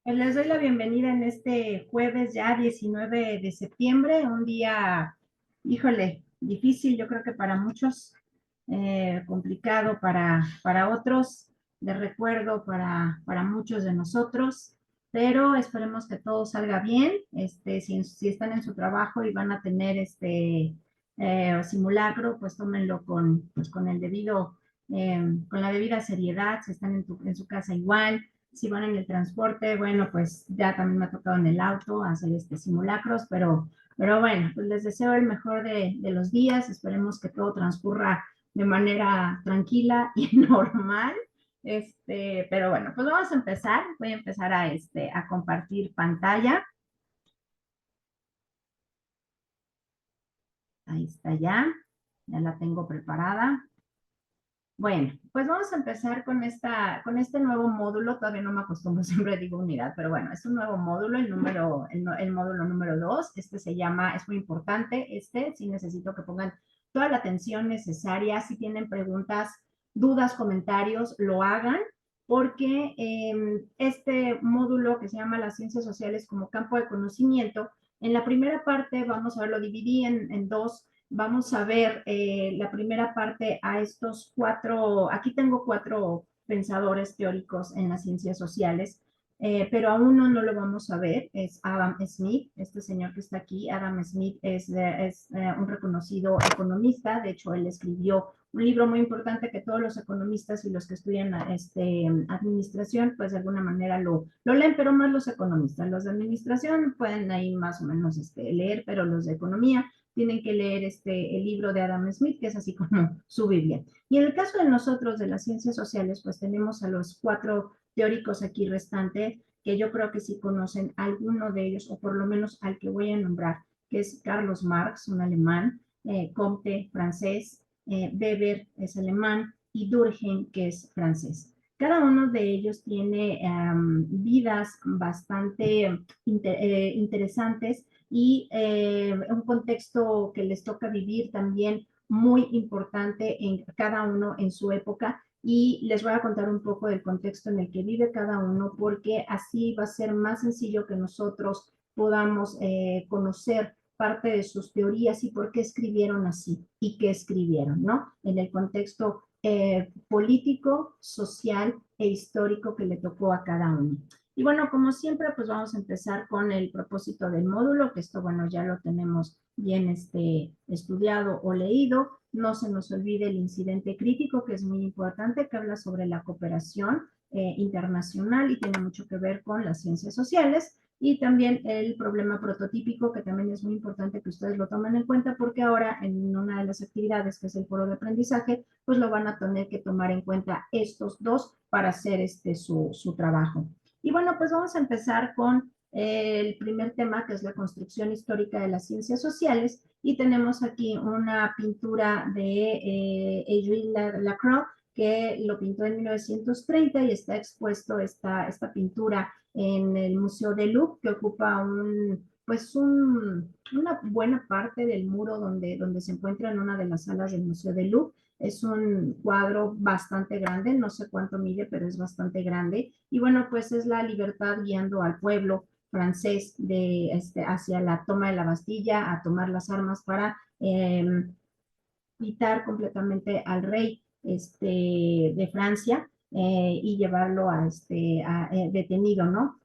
Pues les doy la bienvenida en este jueves ya 19 de septiembre, un día, híjole, difícil, yo creo que para muchos, complicado para otros, de recuerdo para muchos de nosotros, pero esperemos que todo salga bien. Si están en su trabajo y van a tener simulacro, pues tómenlo con el debido, con la debida seriedad. Si están en su casa igual, si van en el transporte, bueno, pues ya también me ha tocado en el auto hacer simulacros, pero bueno, pues les deseo el mejor de los días. Esperemos que todo transcurra de manera tranquila y normal. Pero bueno, pues vamos a empezar. Voy a empezar a compartir pantalla. Ahí está ya la tengo preparada. Bueno, pues vamos a empezar con este nuevo módulo. Todavía no me acostumbro, siempre digo unidad, pero bueno, es un nuevo módulo, el módulo número 2. Se llama, es muy importante, sí necesito que pongan toda la atención necesaria. Si tienen preguntas, dudas, comentarios, lo hagan, porque este módulo que se llama las ciencias sociales como campo de conocimiento, en la primera parte vamos a ver, lo dividí en dos. Vamos a ver la primera parte a estos cuatro, aquí tengo cuatro pensadores teóricos en las ciencias sociales, pero a uno no lo vamos a ver, es Adam Smith. Este señor que está aquí, Adam Smith, es un reconocido economista. De hecho él escribió un libro muy importante que todos los economistas y los que estudian administración, pues de alguna manera lo leen, pero más los economistas. Los de administración pueden ahí más o menos leer, pero los de economía tienen que leer el libro de Adam Smith, que es así como su Biblia. Y en el caso de nosotros, de las ciencias sociales, pues tenemos a los cuatro teóricos aquí restantes, que yo creo que sí conocen alguno de ellos, o por lo menos al que voy a nombrar, que es Carlos Marx, un alemán, Comte, francés, Weber es alemán, y Durkheim, que es francés. Cada uno de ellos tiene vidas bastante interesantes y un contexto que les toca vivir también muy importante en cada uno en su época. Y les voy a contar un poco del contexto en el que vive cada uno, porque así va a ser más sencillo que nosotros podamos conocer parte de sus teorías y por qué escribieron así y qué escribieron, ¿no? En el contexto político, social e histórico que le tocó a cada uno. Y bueno, como siempre, pues vamos a empezar con el propósito del módulo, que esto, bueno, ya lo tenemos bien estudiado o leído. No se nos olvide el incidente crítico, que es muy importante, que habla sobre la cooperación internacional y tiene mucho que ver con las ciencias sociales. Y también el problema prototípico, que también es muy importante que ustedes lo tomen en cuenta, porque ahora en una de las actividades, que es el foro de aprendizaje, pues lo van a tener que tomar en cuenta estos dos para hacer su trabajo. Y bueno, pues vamos a empezar con el primer tema, que es la construcción histórica de las ciencias sociales. Y tenemos aquí una pintura de Émile Lacroix, que lo pintó en 1930 y está expuesto esta pintura en el Museo del Louvre, que ocupa una buena parte del muro donde se encuentra en una de las salas del Museo del Louvre. Es un cuadro bastante grande, no sé cuánto mide, pero es bastante grande. Y bueno, pues es la libertad guiando al pueblo francés hacia la toma de la Bastilla, a tomar las armas para quitar completamente al rey de Francia, y llevarlo detenido, ¿no?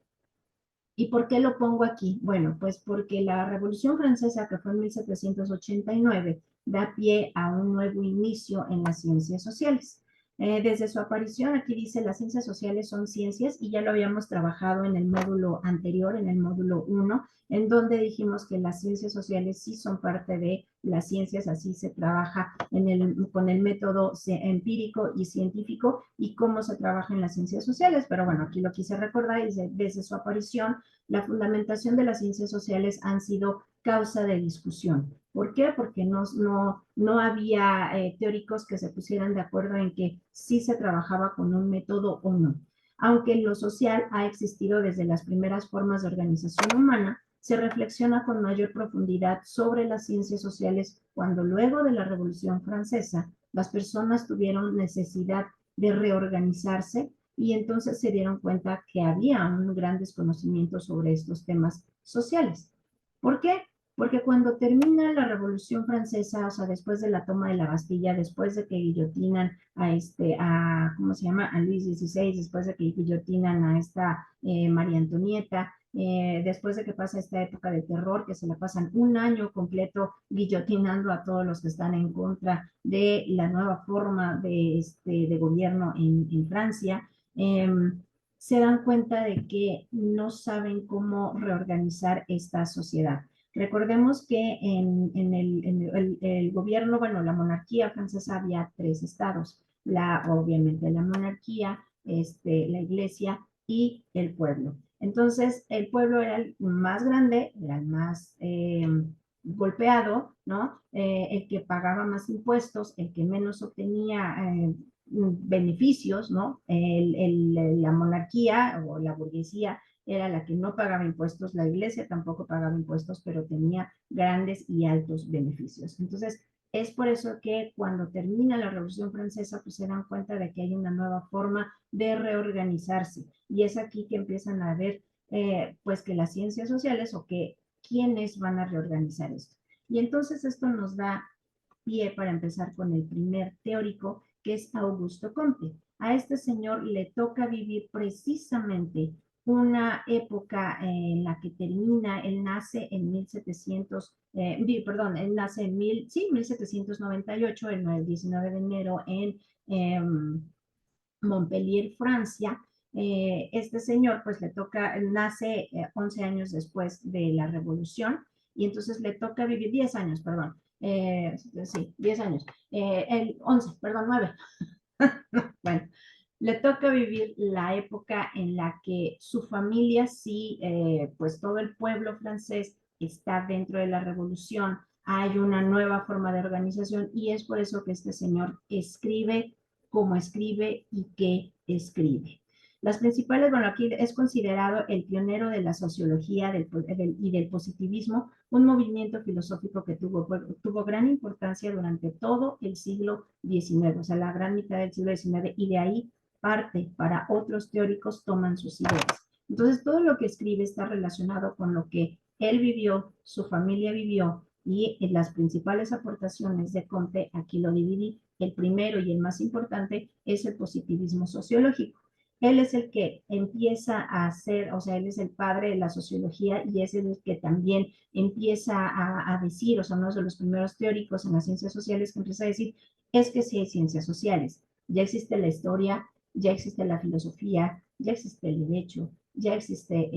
¿Y por qué lo pongo aquí? Bueno, pues porque la Revolución Francesa, que fue en 1789, da pie a un nuevo inicio en las ciencias sociales. Desde su aparición, aquí dice, las ciencias sociales son ciencias, y ya lo habíamos trabajado en el módulo anterior, en el módulo 1, en donde dijimos que las ciencias sociales sí son parte de las ciencias. Así se trabaja con el método empírico y científico, y cómo se trabaja en las ciencias sociales. Pero bueno, aquí lo quise recordar, y desde su aparición la fundamentación de las ciencias sociales han sido causa de discusión. ¿Por qué? Porque no había teóricos que se pusieran de acuerdo en que sí se trabajaba con un método o no. Aunque lo social ha existido desde las primeras formas de organización humana, se reflexiona con mayor profundidad sobre las ciencias sociales cuando, luego de la Revolución Francesa, las personas tuvieron necesidad de reorganizarse y entonces se dieron cuenta que había un gran desconocimiento sobre estos temas sociales. ¿Por qué? Porque cuando termina la Revolución Francesa, o sea, después de la toma de la Bastilla, después de que guillotinan ¿cómo se llama? A Luis XVI, después de que guillotinan a esta María Antonieta, después de que pasa esta época de terror, que se la pasan un año completo guillotinando a todos los que están en contra de la nueva forma de gobierno en Francia, eh, se dan cuenta de que no saben cómo reorganizar esta sociedad. Recordemos que el gobierno, bueno, la monarquía francesa había tres estados, obviamente la monarquía, la iglesia y el pueblo. Entonces, el pueblo era el más grande, era el más golpeado, ¿no? El que pagaba más impuestos, el que menos obtenía beneficios, ¿no? La monarquía o la burguesía era la que no pagaba impuestos, la iglesia tampoco pagaba impuestos, pero tenía grandes y altos beneficios. Entonces, es por eso que cuando termina la Revolución Francesa, pues se dan cuenta de que hay una nueva forma de reorganizarse. Y es aquí que empiezan a ver, pues, que las ciencias sociales o que quiénes van a reorganizar esto. Y entonces esto nos da pie para empezar con el primer teórico, que es Augusto Comte. A este señor le toca vivir precisamente una época en la que termina, él nace en 1700, perdón, él nace en 1798, el 19 de enero en Montpellier, Francia. Este señor pues le toca, nace 11 años después de la revolución y entonces le toca vivir 10 años, perdón, sí, 10 años, 11, perdón, 9. Bueno, le toca vivir la época en la que su familia, sí, pues todo el pueblo francés está dentro de la revolución, hay una nueva forma de organización y es por eso que este señor escribe como escribe y qué escribe. Las principales, bueno, aquí es considerado el pionero de la sociología y del positivismo, un movimiento filosófico que tuvo gran importancia durante todo el siglo XIX, o sea, la gran mitad del siglo XIX, y de ahí parte para otros teóricos toman sus ideas. Entonces, todo lo que escribe está relacionado con lo que él vivió, su familia vivió, y en las principales aportaciones de Comte, aquí lo dividí, el primero y el más importante es el positivismo sociológico. Él es el que empieza a hacer, o sea, él es el padre de la sociología y es el que también empieza a decir, o sea, uno de los primeros teóricos en las ciencias sociales que empieza a decir, es que sí hay ciencias sociales, ya existe la historia, ya existe la filosofía, ya existe el derecho, ya existe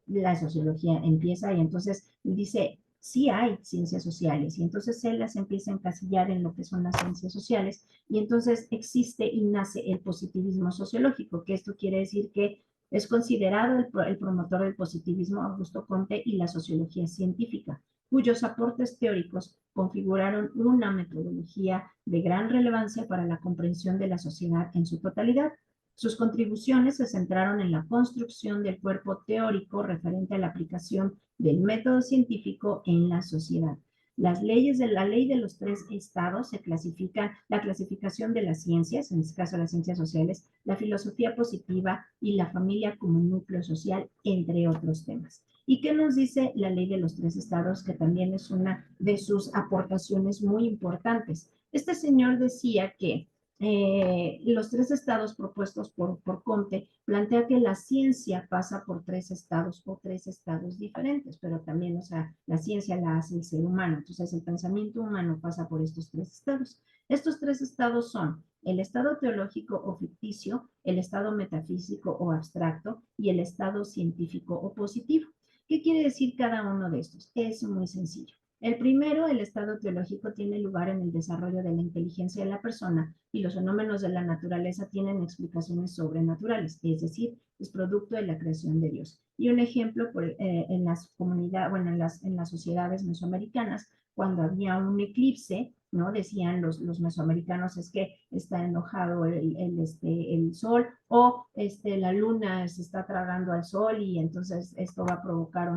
la sociología, empieza y entonces dice, sí hay ciencias sociales y entonces él las empieza a encasillar en lo que son las ciencias sociales y entonces existe y nace el positivismo sociológico, que esto quiere decir que es considerado el promotor del positivismo Augusto Comte y la sociología científica, cuyos aportes teóricos configuraron una metodología de gran relevancia para la comprensión de la sociedad en su totalidad. Sus contribuciones se centraron en la construcción del cuerpo teórico referente a la aplicación del método científico en la sociedad. Las leyes de la ley de los tres estados se clasifican, la clasificación de las ciencias, en este caso las ciencias sociales, la filosofía positiva y la familia como núcleo social, entre otros temas. ¿Y qué nos dice la ley de los tres estados, que también es una de sus aportaciones muy importantes? Este señor decía que los tres estados propuestos por Comte plantea que la ciencia pasa por tres estados o tres estados diferentes, pero también, o sea, la ciencia la hace el ser humano, entonces el pensamiento humano pasa por estos tres estados. Estos tres estados son el estado teológico o ficticio, el estado metafísico o abstracto y el estado científico o positivo. ¿Qué quiere decir cada uno de estos? Es muy sencillo. El primero, el estado teológico, tiene lugar en el desarrollo de la inteligencia de la persona y los fenómenos de la naturaleza tienen explicaciones sobrenaturales, es decir, es producto de la creación de Dios. Y un ejemplo en las comunidades, bueno, en las sociedades mesoamericanas, cuando había un eclipse, ¿no? Decían los mesoamericanos es que está enojado el sol o la luna se está tragando al sol y entonces esto va a provocar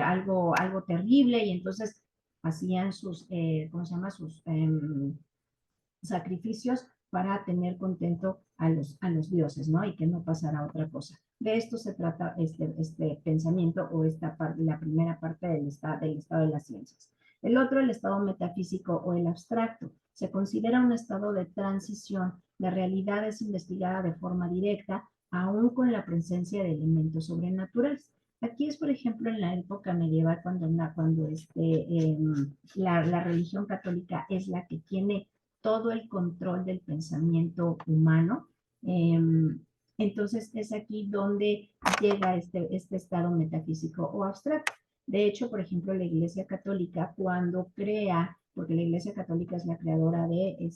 algo terrible y entonces hacían sus, ¿cómo se llama? Sus sacrificios para tener contento a los dioses, ¿no? Y que no pasara otra cosa. De esto se trata este pensamiento o esta parte, la primera parte del estado de las ciencias. El otro, el estado metafísico o el abstracto. Se considera un estado de transición. La realidad es investigada de forma directa, aún con la presencia de elementos sobrenaturales. Aquí es, por ejemplo, en la época medieval, cuando la religión católica es la que tiene todo el control del pensamiento humano. Eh, entonces es aquí donde llega este estado metafísico o abstracto. De hecho, por ejemplo, la Iglesia Católica cuando crea, porque la Iglesia Católica es la creadora de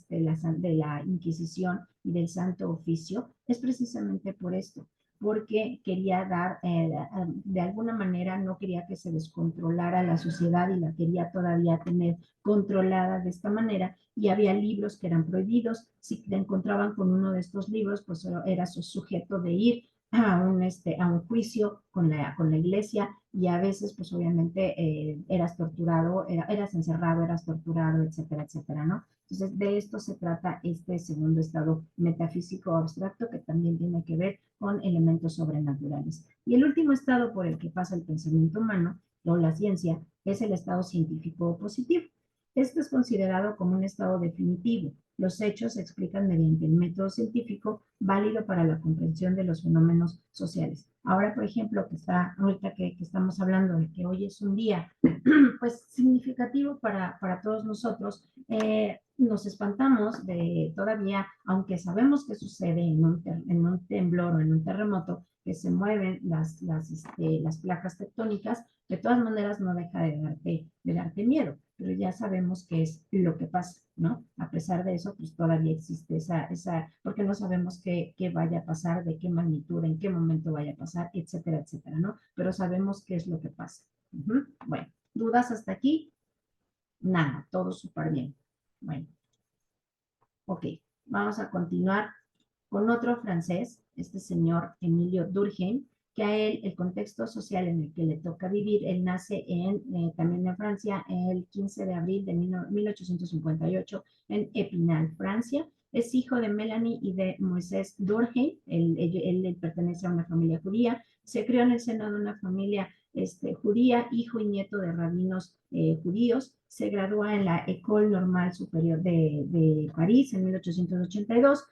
la Inquisición y del Santo Oficio, es precisamente por esto, porque quería dar, de alguna manera no quería que se descontrolara la sociedad y la quería todavía tener controlada de esta manera, y había libros que eran prohibidos. Si te encontraban con uno de estos libros, pues eras sujeto de ir a un juicio con la iglesia, y a veces, pues obviamente, eras torturado, eras encerrado, eras torturado, etcétera, etcétera, ¿no? Entonces, de esto se trata este segundo estado metafísico abstracto, que también tiene que ver con elementos sobrenaturales. Y el último estado por el que pasa el pensamiento humano o la ciencia es el estado científico positivo. Este es considerado como un estado definitivo. Los hechos se explican mediante el método científico válido para la comprensión de los fenómenos sociales. Ahora, por ejemplo, ahorita que estamos hablando de que hoy es un día pues significativo para todos nosotros, nos espantamos de todavía, aunque sabemos que sucede en un temblor o en un terremoto, que se mueven las placas tectónicas, de todas maneras no deja de darte miedo, pero ya sabemos qué es lo que pasa, ¿no? A pesar de eso, pues todavía existe porque no sabemos qué vaya a pasar, de qué magnitud, en qué momento vaya a pasar, etcétera, etcétera, ¿no? Pero sabemos qué es lo que pasa. Bueno, ¿dudas hasta aquí? Nada, todo súper bien. Bueno, ok, vamos a continuar con otro francés, este señor Emilio Durkheim, que a él el contexto social en el que le toca vivir, él nace también en Francia el 15 de abril de 1858 en Epinal, Francia. Es hijo de Melanie y de Moisés Durkheim. Él pertenece a una familia judía. Se crió en el seno de una familia judía, hijo y nieto de rabinos judíos. Se gradúa en la École Normale Supérieure de París en 1882.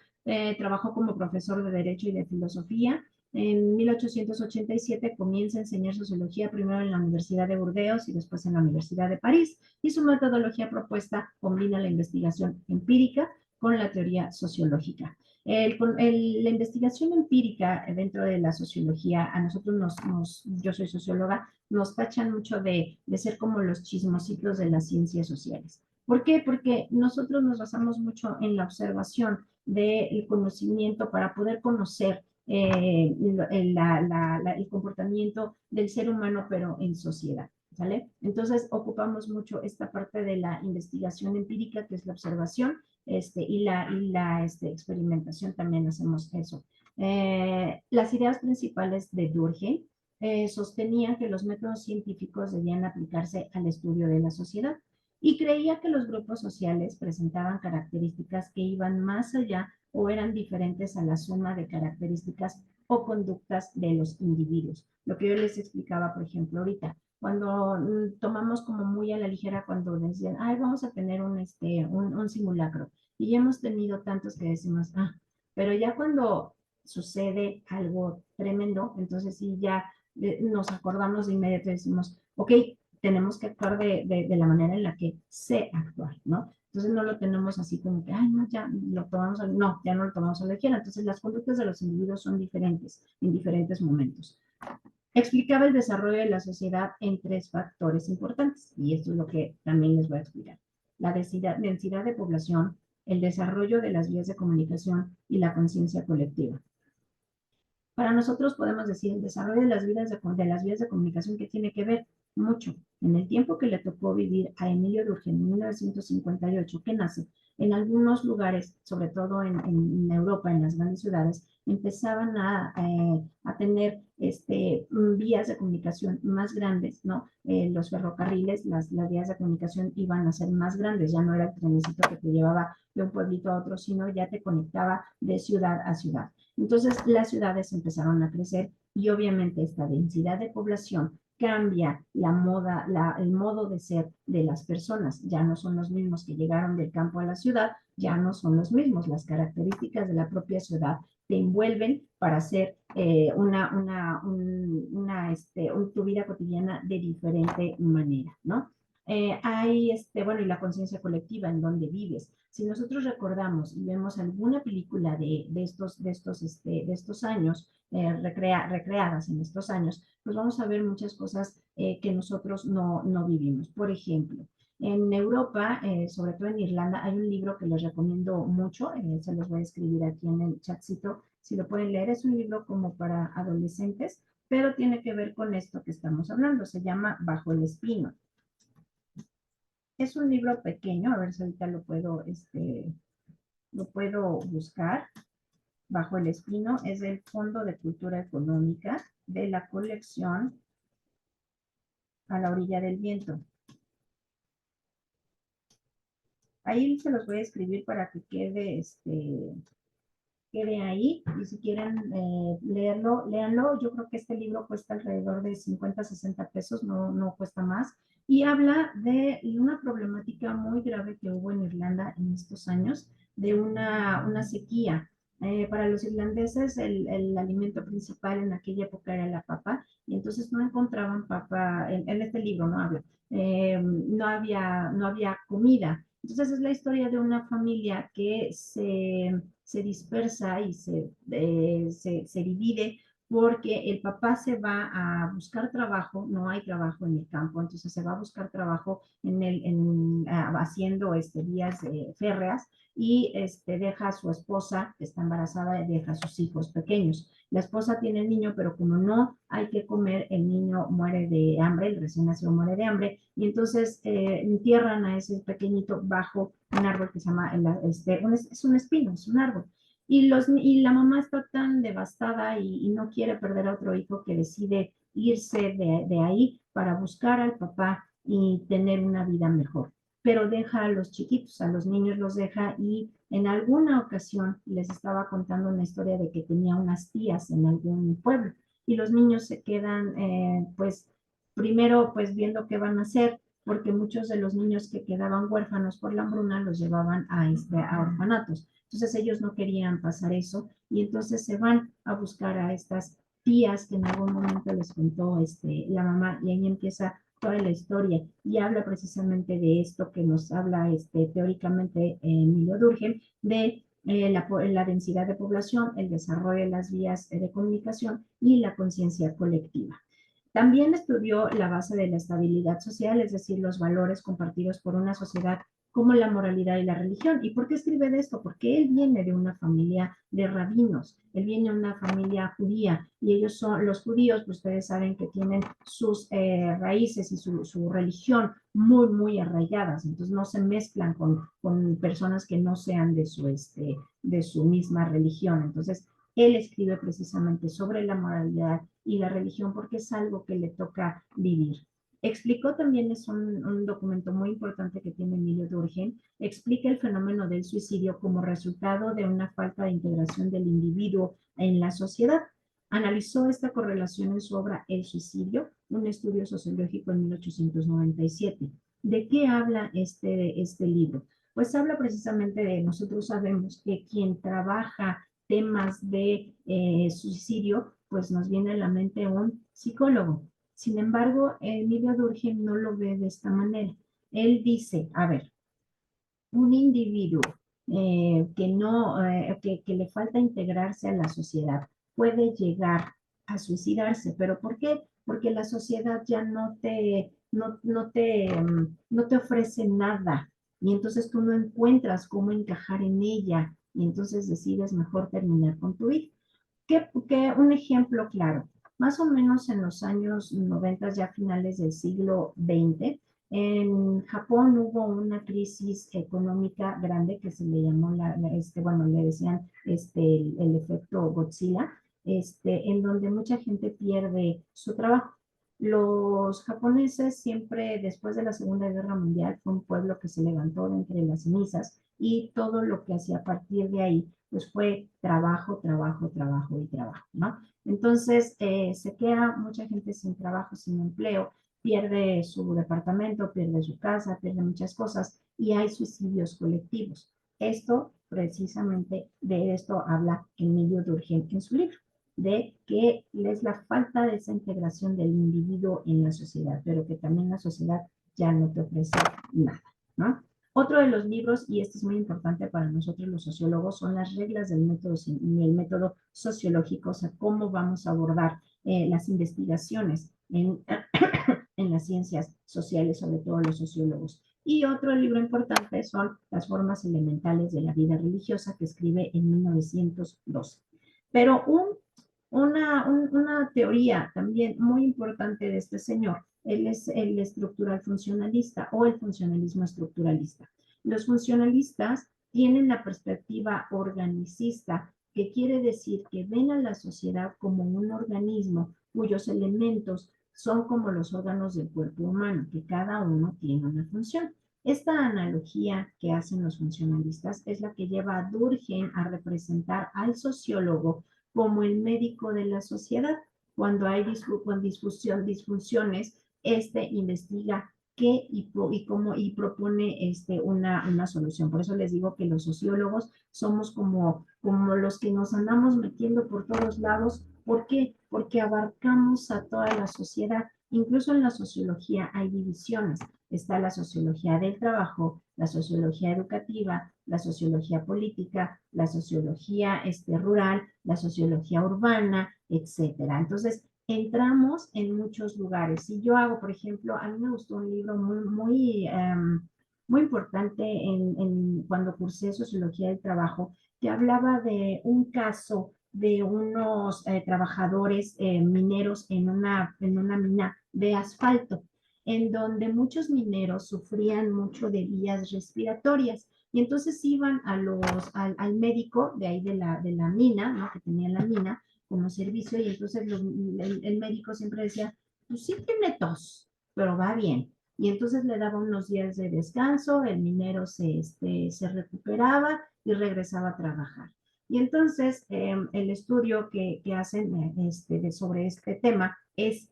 Trabajó como profesor de Derecho y de Filosofía. En 1887 comienza a enseñar sociología primero en la Universidad de Burdeos y después en la Universidad de París, y su metodología propuesta combina la investigación empírica con la teoría sociológica. La investigación empírica dentro de la sociología, a nosotros yo soy socióloga, nos tachan mucho de ser como los chismositos de las ciencias sociales. ¿Por qué? Porque nosotros nos basamos mucho en la observación del conocimiento para poder conocer el comportamiento del ser humano, pero en sociedad, ¿sale? Entonces, ocupamos mucho esta parte de la investigación empírica, que es la observación, y la experimentación también hacemos eso. Las ideas principales de Durkheim sostenían que los métodos científicos debían aplicarse al estudio de la sociedad, y creía que los grupos sociales presentaban características que iban más allá o eran diferentes a la suma de características o conductas de los individuos. Lo que yo les explicaba, por ejemplo, ahorita, cuando tomamos como muy a la ligera cuando decían, ay, vamos a tener un simulacro, y ya hemos tenido tantos que decimos, pero ya cuando sucede algo tremendo, entonces sí ya nos acordamos de inmediato y decimos, ok, tenemos que actuar de la manera en la que sé actuar, ¿no? Entonces no lo tenemos así como que, ay, no, ya lo tomamos, no, ya no lo tomamos a la ligera. Entonces las conductas de los individuos son diferentes en diferentes momentos. Explicaba el desarrollo de la sociedad en tres factores importantes, y esto es lo que también les voy a explicar. La densidad de población, el desarrollo de las vías de comunicación y la conciencia colectiva. Para nosotros podemos decir el desarrollo de las vías de comunicación, que tiene que ver mucho. En el tiempo que le tocó vivir a Emilio Durkheim en 1958, que nace, en algunos lugares, sobre todo en Europa, en las grandes ciudades, empezaban a tener vías de comunicación más grandes, ¿no? Los ferrocarriles, las vías de comunicación iban a ser más grandes, ya no era el trenecito que te llevaba de un pueblito a otro, sino ya te conectaba de ciudad a ciudad. Entonces las ciudades empezaron a crecer y obviamente esta densidad de población cambia la moda, el modo de ser de las personas. Ya no son los mismos que llegaron del campo a la ciudad, ya no son los mismos. Las características de la propia ciudad te envuelven para hacer tu vida cotidiana de diferente manera, ¿no? Bueno, y la conciencia colectiva en donde vives. Si nosotros recordamos y vemos alguna película de estos años, recreadas en estos años, pues vamos a ver muchas cosas que nosotros no vivimos. Por ejemplo, en Europa, sobre todo en Irlanda, hay un libro que les recomiendo mucho, se los voy a escribir aquí en el chatcito, si lo pueden leer, es un libro como para adolescentes, pero tiene que ver con esto que estamos hablando, se llama Bajo el Espino. Es un libro pequeño, a ver si ahorita lo puedo buscar. Bajo el Espino es del Fondo de Cultura Económica de la colección A la orilla del viento. Ahí se los voy a escribir para que quede ahí, y si quieren leerlo, léanlo. Yo creo que este libro cuesta alrededor de 50, 60 pesos, no cuesta más, y habla de una problemática muy grave que hubo en Irlanda en estos años, de una sequía. Para los irlandeses el alimento principal en aquella época era la papa, y entonces no encontraban papa, en este libro no habla, no había comida. Entonces es la historia de una familia que se dispersa y se divide porque el papá se va a buscar trabajo, no hay trabajo en el campo, entonces se va a buscar trabajo haciendo vías férreas, y deja a su esposa, que está embarazada, y deja a sus hijos pequeños. La esposa tiene el niño, pero como no hay que comer, el niño muere de hambre, el recién nacido muere de hambre, y entonces entierran a ese pequeñito bajo un árbol que se llama, es un espino, es un árbol. Y la mamá está tan devastada y no quiere perder a otro hijo, que decide irse de ahí para buscar al papá y tener una vida mejor. Pero deja a los chiquitos, a los niños los deja, y en alguna ocasión les estaba contando una historia de que tenía unas tías en algún pueblo, y los niños se quedan, pues, primero, pues viendo qué van a hacer, porque muchos de los niños que quedaban huérfanos por la hambruna los llevaban a orfanatos. Entonces ellos no querían pasar eso, y entonces se van a buscar a estas tías que en algún momento les contó la mamá, y ahí empieza toda la historia, y habla precisamente de esto que nos habla teóricamente Emilio Durkheim, de la densidad de población, el desarrollo de las vías de comunicación y la conciencia colectiva. También estudió la base de la estabilidad social, es decir, los valores compartidos por una sociedad, como la moralidad y la religión. ¿Y por qué escribe de esto? Porque él viene de una familia de rabinos, él viene de una familia judía, y ellos son los judíos, pues ustedes saben que tienen sus raíces y su religión muy arraigadas, entonces no se mezclan con personas que no sean de su misma religión. Entonces, él escribe precisamente sobre la moralidad y la religión porque es algo que le toca vivir. Explicó también, es un documento muy importante que tiene Emilio Durkheim, explica el fenómeno del suicidio como resultado de una falta de integración del individuo en la sociedad. Analizó esta correlación en su obra El suicidio, un estudio sociológico en 1897. ¿De qué habla este libro? Pues habla precisamente de, nosotros sabemos que quien trabaja temas de suicidio, pues nos viene a la mente un psicólogo. Sin embargo, Emilio Durkheim no lo ve de esta manera. Él dice, a ver, un individuo que le falta integrarse a la sociedad puede llegar a suicidarse. ¿Pero por qué? Porque la sociedad ya no te ofrece nada, y entonces tú no encuentras cómo encajar en ella, y entonces decides mejor terminar con tu vida. Un ejemplo claro, más o menos en los años 90, ya finales del siglo XX, En Japón hubo una crisis económica grande que se le llamó, bueno, le decían el efecto Godzilla, en donde mucha gente pierde su trabajo. Los japoneses siempre, después de la Segunda Guerra Mundial, fue un pueblo que se levantó de entre las cenizas y todo lo que hacía a partir de ahí, pues fue trabajo, trabajo, trabajo y trabajo, ¿no? Entonces, se queda mucha gente sin trabajo, sin empleo, pierde su departamento, pierde su casa, pierde muchas cosas y hay suicidios colectivos. Esto, precisamente, de esto habla Emilio Durkheim en su libro, de que es la falta de esa integración del individuo en la sociedad, pero que también la sociedad ya no te ofrece nada, ¿no? Otro de los libros, y este es muy importante para nosotros los sociólogos, son las reglas del método sociológico, o sea, cómo vamos a abordar las investigaciones en las ciencias sociales, sobre todo los sociólogos. Y otro libro importante son Las formas elementales de la vida religiosa, que escribe en 1912. Pero una teoría también muy importante de este señor, él es el estructural funcionalista o el funcionalismo estructuralista. Los funcionalistas tienen la perspectiva organicista, que quiere decir que ven a la sociedad como un organismo cuyos elementos son como los órganos del cuerpo humano, que cada uno tiene una función. Esta analogía que hacen los funcionalistas es la que lleva a Durkheim a representar al sociólogo como el médico de la sociedad. Cuando hay disfunciones, investiga qué y cómo y propone una solución. Por eso les digo que los sociólogos somos como los que nos andamos metiendo por todos lados. ¿Por qué? Porque abarcamos a toda la sociedad. Incluso en la sociología hay divisiones. Está la sociología del trabajo, la sociología educativa, la sociología política, la sociología rural, la sociología urbana, etcétera. Entonces, entramos en muchos lugares. Si yo hago, por ejemplo, a mí me gustó un libro muy importante cuando cursé sociología del trabajo, que hablaba de un caso de unos trabajadores mineros en una mina de asfalto, en donde muchos mineros sufrían mucho de vías respiratorias. Y entonces iban al médico de ahí de la mina, ¿no? Que tenía la mina como servicio, y entonces el médico siempre decía, pues sí tiene tos, pero va bien. Y entonces le daba unos días de descanso, el minero se recuperaba y regresaba a trabajar. Y entonces el estudio que hacen sobre este tema es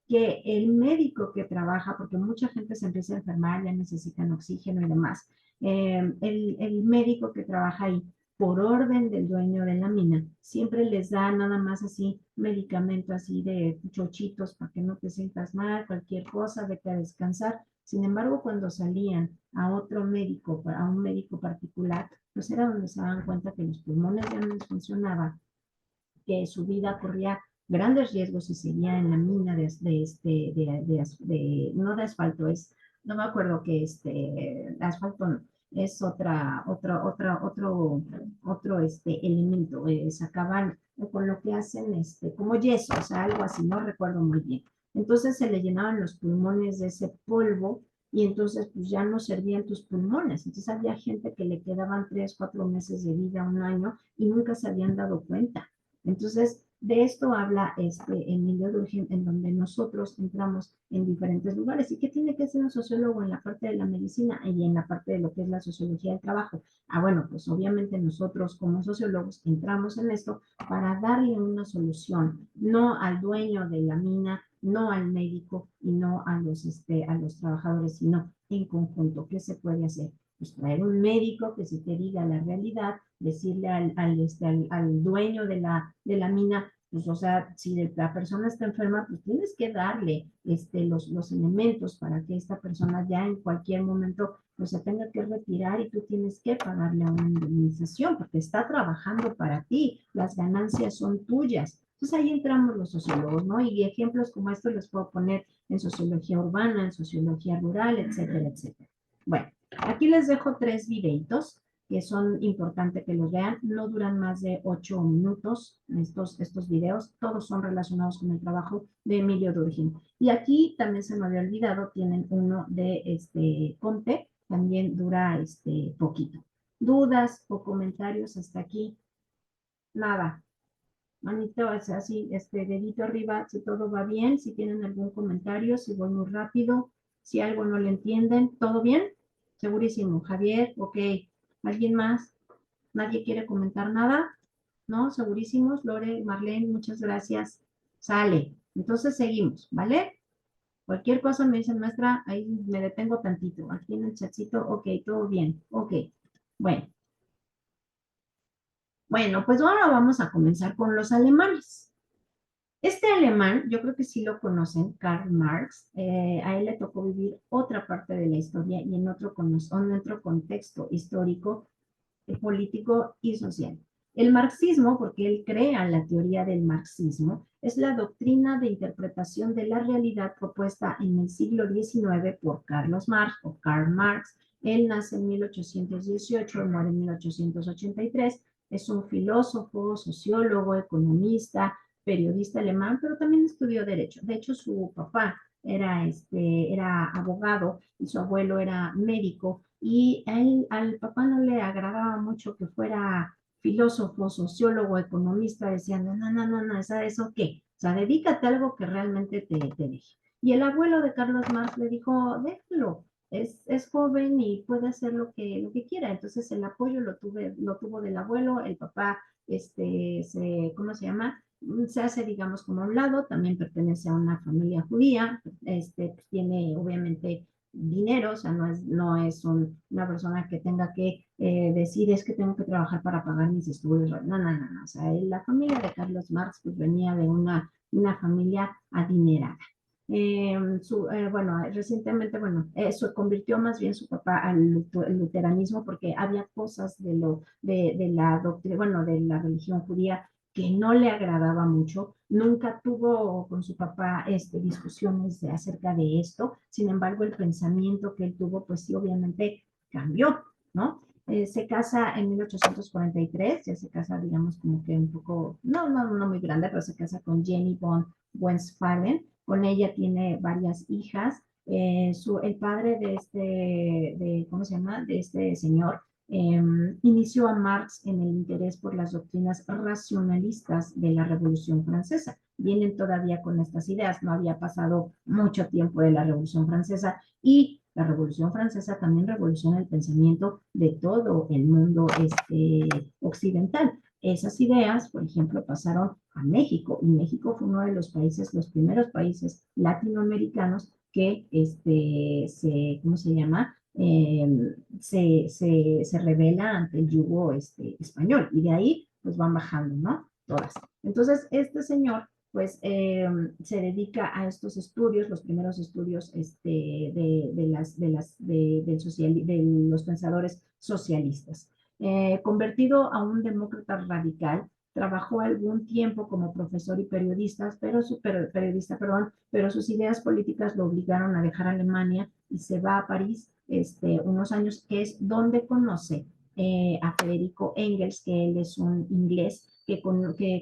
que el médico que trabaja, porque mucha gente se empieza a enfermar, ya necesitan oxígeno y demás, el médico que trabaja ahí, por orden del dueño de la mina, siempre les da nada más así medicamento así de chochitos para que no te sientas mal, cualquier cosa, vete a descansar. Sin embargo, cuando salían a otro médico, a un médico particular, pues era donde se daban cuenta que los pulmones ya no les funcionaban, que su vida corría grandes riesgos si seguía en la mina no de asfalto, no me acuerdo que asfalto no, es otro elemento, sacaban con lo que hacen, como yeso, o sea, algo así, no recuerdo muy bien. Entonces se le llenaban los pulmones de ese polvo y entonces pues ya no servían tus pulmones. Entonces había gente que le quedaban 3, 4 meses de vida, un año, y nunca se habían dado cuenta. Entonces, de esto habla Emilio Durkheim, en donde nosotros entramos en diferentes lugares. ¿Y qué tiene que hacer un sociólogo en la parte de la medicina y en la parte de lo que es la sociología del trabajo? Bueno, pues obviamente nosotros como sociólogos entramos en esto para darle una solución, no al dueño de la mina, no al médico y no a los trabajadores, sino en conjunto. ¿Qué se puede hacer? Pues traer un médico que si te diga la realidad, decirle al dueño de la mina, pues, o sea, si la persona está enferma, pues tienes que darle los elementos para que esta persona ya en cualquier momento pues se tenga que retirar y tú tienes que pagarle una indemnización porque está trabajando para ti, las ganancias son tuyas. Entonces ahí entramos los sociólogos, ¿no? Y ejemplos como estos les puedo poner en sociología urbana, en sociología rural, etcétera, etcétera. Bueno, aquí les dejo 3 videitos que son importantes que los vean. No duran más de 8 minutos estos videos. Todos son relacionados con el trabajo de Emilio Durkheim. Y aquí también se me había olvidado, tienen uno de Comte, también dura poquito. ¿Dudas o comentarios hasta aquí? Nada. Manito, o sea, así, dedito arriba, si todo va bien, si tienen algún comentario, si voy muy rápido, si algo no le entienden, ¿todo bien? Segurísimo. Javier, ok. ¿Alguien más? ¿Nadie quiere comentar nada? ¿No? Segurísimos. Lore, Marlene, muchas gracias. Sale. Entonces seguimos, ¿vale? Cualquier cosa me dicen, maestra, ahí me detengo tantito. Aquí en el chatcito, ok, todo bien. Ok. Bueno. Bueno, pues ahora vamos a comenzar con los alemanes. Este alemán, yo creo que sí lo conocen, Karl Marx, a él le tocó vivir otra parte de la historia y en otro contexto histórico, político y social. El marxismo, porque él crea la teoría del marxismo, es la doctrina de interpretación de la realidad propuesta en el siglo XIX por Carlos Marx o Karl Marx. Él nace en 1818, muere en 1883, es un filósofo, sociólogo, economista, periodista alemán, pero también estudió Derecho. De hecho, su papá era abogado y su abuelo era médico y al papá no le agradaba mucho que fuera filósofo, sociólogo, economista, decían, no, no, no, no, no, ¿eso qué? O sea, dedícate a algo que realmente te deje. Y el abuelo de Carlos Marx le dijo, déjalo, es joven y puede hacer lo que quiera. Entonces el apoyo lo tuvo del abuelo, el papá, ¿cómo se llama? Se hace, digamos, como a un lado, también pertenece a una familia judía, tiene obviamente dinero, o sea, una persona que tenga que decir es que tengo que trabajar para pagar mis estudios, no, no, no, no, o sea, la familia de Carlos Marx pues venía de una familia adinerada. Bueno, recientemente, bueno, eso convirtió más bien su papá al luteranismo porque había cosas de la doctrina, bueno, de la religión judía que no le agradaba mucho, nunca tuvo con su papá discusiones acerca de esto, sin embargo el pensamiento que él tuvo pues sí obviamente cambió, ¿no? Se casa en 1843, ya se casa digamos como que un poco, no muy grande, pero se casa con Jenny von Westphalen, con ella tiene varias hijas, el padre ¿cómo se llama? De este señor, inició a Marx en el interés por las doctrinas racionalistas de la Revolución Francesa. Vienen todavía con estas ideas, no había pasado mucho tiempo de la Revolución Francesa y la Revolución Francesa también revoluciona el pensamiento de todo el mundo occidental. Esas ideas, por ejemplo, pasaron a México y México fue uno de los primeros países latinoamericanos que ¿cómo se llama? Se revela ante el yugo español y de ahí pues van bajando, ¿no? Todas. Entonces, este señor pues se dedica a estos estudios, los primeros estudios de los pensadores socialistas. Convertido a un demócrata radical, trabajó algún tiempo como profesor y periodista, pero sus ideas políticas lo obligaron a dejar Alemania y se va a París unos años, que es donde conoce a Federico Engels, que él es un inglés que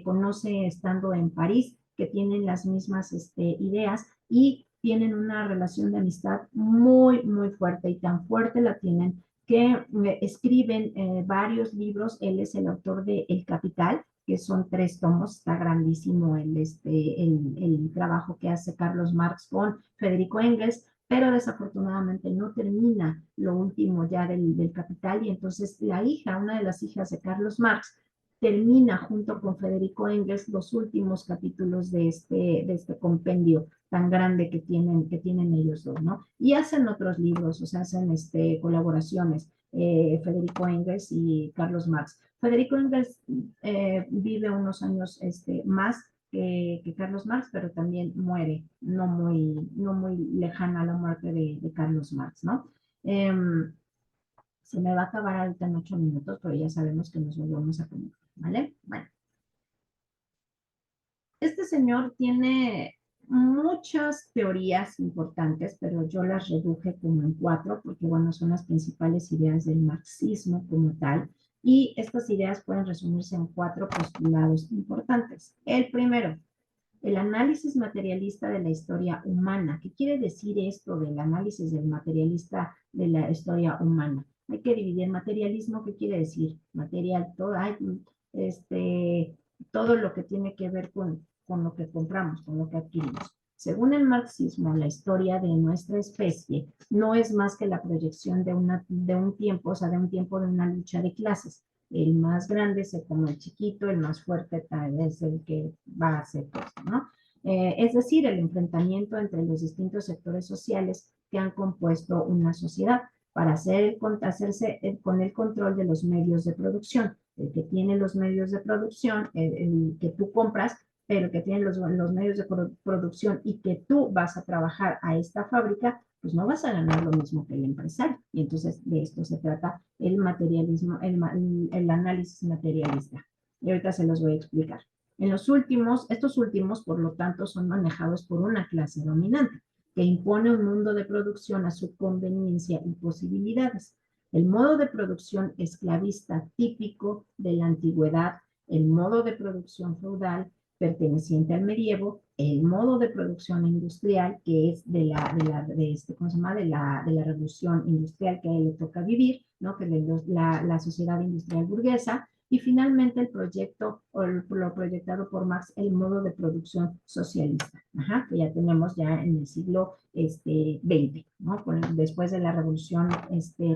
conoce estando en París, que tienen las mismas ideas y tienen una relación de amistad muy, muy fuerte y tan fuerte la tienen que escriben varios libros. Él es el autor de El Capital, que son 3 tomos, está grandísimo el trabajo que hace Carlos Marx con Federico Engels, pero desafortunadamente no termina lo último ya del Capital y entonces una de las hijas de Carlos Marx, termina junto con Federico Engels los últimos capítulos de este compendio tan grande que tienen ellos dos, ¿no? Y hacen otros libros, o sea, hacen colaboraciones, Federico Engels y Carlos Marx. Federico Engels vive unos años más que Carlos Marx, pero también muere, no muy lejana a la muerte de Carlos Marx, ¿no? Se me va a acabar ahorita en 8 minutos, pero ya sabemos que nos volvemos a conectar, ¿vale? Bueno, este señor tiene muchas teorías importantes, pero yo las reduje como en cuatro, porque bueno, son las principales ideas del marxismo como tal, y estas ideas pueden resumirse en cuatro postulados importantes. El primero, el análisis materialista de la historia humana. ¿Qué quiere decir esto del análisis del materialista de la historia humana? Hay que dividir materialismo. ¿Qué quiere decir? Material, todo, todo lo que tiene que ver con lo que compramos, con lo que adquirimos. Según el marxismo, la historia de nuestra especie no es más que la proyección de un tiempo, o sea, de un tiempo de una lucha de clases. El más grande se come el chiquito, el más fuerte es el que va a hacer esto, ¿no? Es decir, el enfrentamiento entre los distintos sectores sociales que han compuesto una sociedad para hacerse con el control de los medios de producción. El que tiene los medios de producción, el que tú compras, pero que tiene los medios de producción y que tú vas a trabajar a esta fábrica, pues no vas a ganar lo mismo que el empresario. Y entonces de esto se trata el materialismo, el análisis materialista. Y ahorita se los voy a explicar. Estos últimos, por lo tanto, son manejados por una clase dominante que impone un mundo de producción a su conveniencia y posibilidades. El modo de producción esclavista típico de la antigüedad, el modo de producción feudal perteneciente al medievo, el modo de producción industrial que es ¿cómo se llama? De la revolución industrial que a él le toca vivir, ¿no? Que es la sociedad industrial burguesa, y finalmente el proyecto, o lo proyectado por Marx, el modo de producción socialista, que ya tenemos ya en el siglo XX, ¿no? Después de la revolución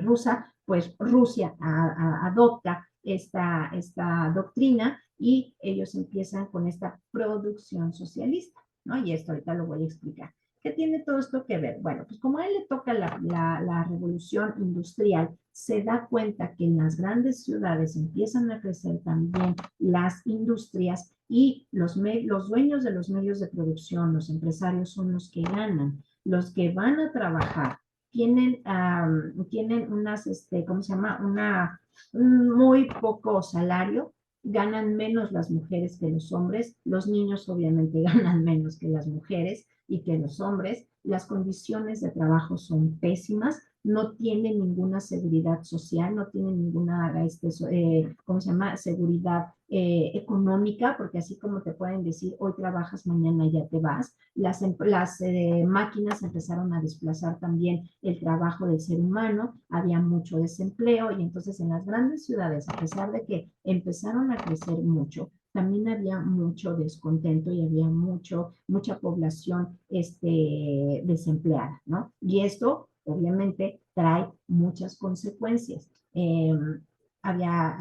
rusa, pues Rusia adopta esta doctrina y ellos empiezan con esta producción socialista, ¿no? Y esto ahorita lo voy a explicar. ¿Qué tiene todo esto que ver? Bueno, pues como a él le toca la revolución industrial, se da cuenta que en las grandes ciudades empiezan a crecer también las industrias y los dueños de los medios de producción, los empresarios, son los que ganan, los que van a trabajar. Tienen ¿cómo se llama? Un muy poco salario, ganan menos las mujeres que los hombres, los niños obviamente ganan menos que las mujeres y que los hombres, las condiciones de trabajo son pésimas, no tienen ninguna seguridad social, no tienen ninguna, ¿cómo se llama? Seguridad económica, porque así como te pueden decir, hoy trabajas, mañana ya te vas, las máquinas empezaron a desplazar también el trabajo del ser humano, había mucho desempleo y entonces en las grandes ciudades, a pesar de que empezaron a crecer mucho, también había mucho descontento y había mucha población desempleada, ¿no? Y esto obviamente trae muchas consecuencias. Había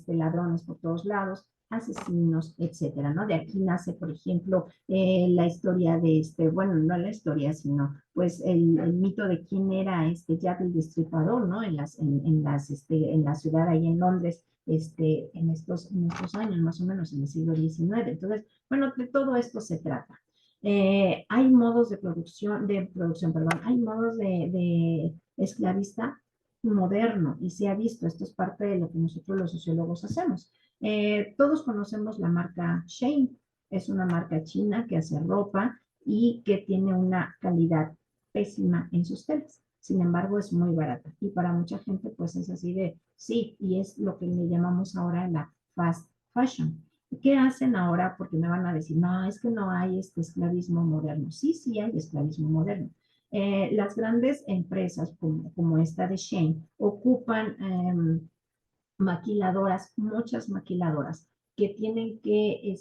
ladrones por todos lados, asesinos, etcétera, ¿no? De aquí nace, por ejemplo, la historia de bueno, no la historia, sino pues el mito de quién era Jack el Destripador, ¿no? En la ciudad ahí en Londres, en estos años, más o menos en el siglo XIX. Entonces, bueno, de todo esto se trata. Hay modos perdón, hay modos de esclavista moderno y se ha visto, esto es parte de lo que nosotros los sociólogos hacemos. Todos conocemos la marca Shein, es una marca china que hace ropa y que tiene una calidad pésima en sus telas. Sin embargo, es muy barata y para mucha gente pues es así de, sí, y es lo que le llamamos ahora la fast fashion. ¿Qué hacen ahora? Porque me van a decir, no, es que no hay esclavismo moderno. Sí, sí hay esclavismo moderno. Las grandes empresas como esta de Shein ocupan maquiladoras, muchas maquiladoras, que tienen que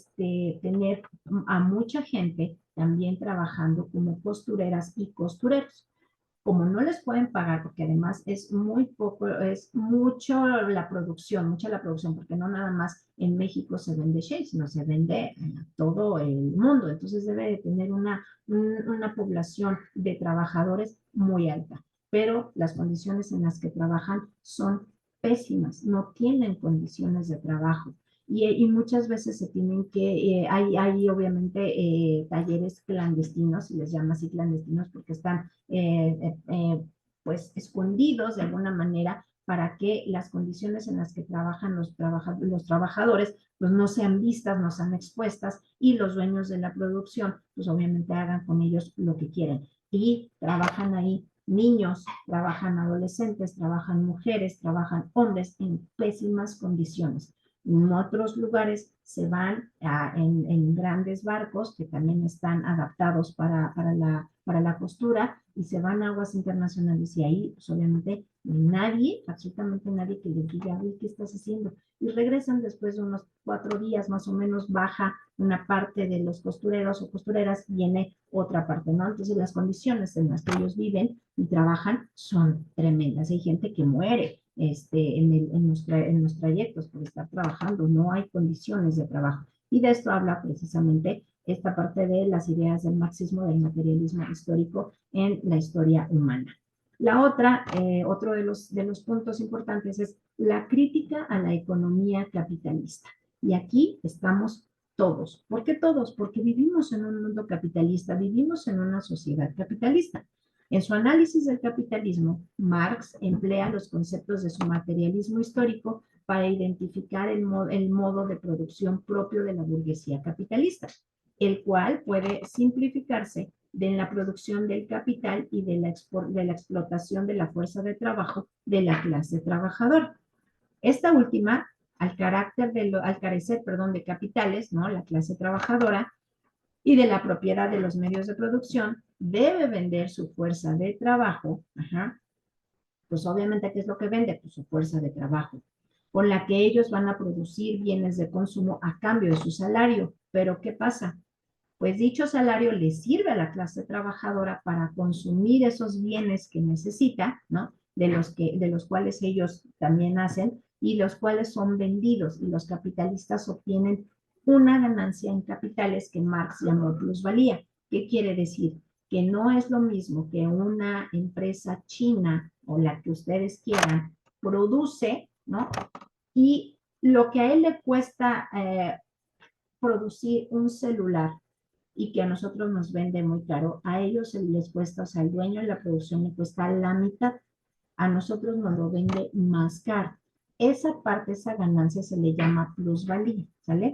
tener a mucha gente también trabajando como costureras y costureros. Como no les pueden pagar, porque además es muy poco, es mucha la producción, porque no nada más en México se vende Shea, sino se vende en todo el mundo. Entonces debe de tener una población de trabajadores muy alta, pero las condiciones en las que trabajan son pésimas, no tienen condiciones de trabajo. Y muchas veces se tienen hay obviamente talleres clandestinos, se les llama así clandestinos porque están pues escondidos de alguna manera para que las condiciones en las que trabajan los trabajadores pues no sean vistas, no sean expuestas y los dueños de la producción pues obviamente hagan con ellos lo que quieren. Y trabajan ahí niños, trabajan adolescentes, trabajan mujeres, trabajan hombres en pésimas condiciones. En otros lugares se van en grandes barcos que también están adaptados para la costura y se van a aguas internacionales y ahí pues, obviamente nadie, absolutamente nadie que les diga, ¿qué estás haciendo? Y regresan después de unos 4 días más o menos, baja una parte de los costureros o costureras, viene otra parte, ¿no? Entonces las condiciones en las que ellos viven y trabajan son tremendas. Hay gente que muere en los trayectos por estar trabajando, no hay condiciones de trabajo. Y de esto habla precisamente esta parte de las ideas del marxismo, del materialismo histórico en la historia humana. La otra, otro de los puntos importantes es la crítica a la economía capitalista. Y aquí estamos todos. ¿Por qué todos? Porque vivimos en un mundo capitalista, vivimos en una sociedad capitalista. En su análisis del capitalismo, Marx emplea los conceptos de su materialismo histórico para identificar el modo de producción propio de la burguesía capitalista, el cual puede simplificarse de la producción del capital y de la explotación de la fuerza de trabajo de la clase trabajadora. Esta última, al carecer, de capitales, ¿no? La clase trabajadora, y de la propiedad de los medios de producción, debe vender su fuerza de trabajo, pues obviamente, ¿qué es lo que vende? Pues su fuerza de trabajo, con la que ellos van a producir bienes de consumo a cambio de su salario. Pero ¿qué pasa? Pues dicho salario le sirve a la clase trabajadora para consumir esos bienes que necesita, ¿no? De los cuales ellos también hacen y los cuales son vendidos y los capitalistas obtienen una ganancia en capitales que Marx llamó plusvalía. ¿Qué quiere decir? Que no es lo mismo que una empresa china o la que ustedes quieran produce, ¿no? Y lo que a él le cuesta producir un celular y que a nosotros nos vende muy caro, a ellos les cuesta, o sea, al dueño de la producción le cuesta la mitad, a nosotros nos lo vende más caro. Esa parte, esa ganancia se le llama plusvalía, ¿sale?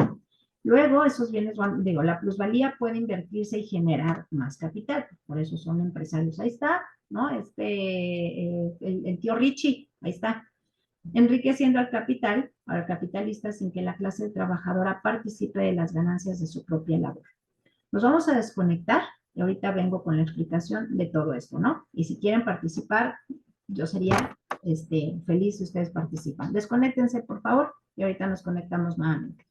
Luego esos bienes van, digo, la plusvalía puede invertirse y generar más capital, por eso son empresarios. Ahí está, ¿no? El tío Richie, ahí está, enriqueciendo al capitalista sin que la clase trabajadora participe de las ganancias de su propia labor. Nos vamos a desconectar y ahorita vengo con la explicación de todo esto, ¿no? Y si quieren participar, yo sería feliz si ustedes participan. Desconéctense, por favor, y ahorita nos conectamos nuevamente.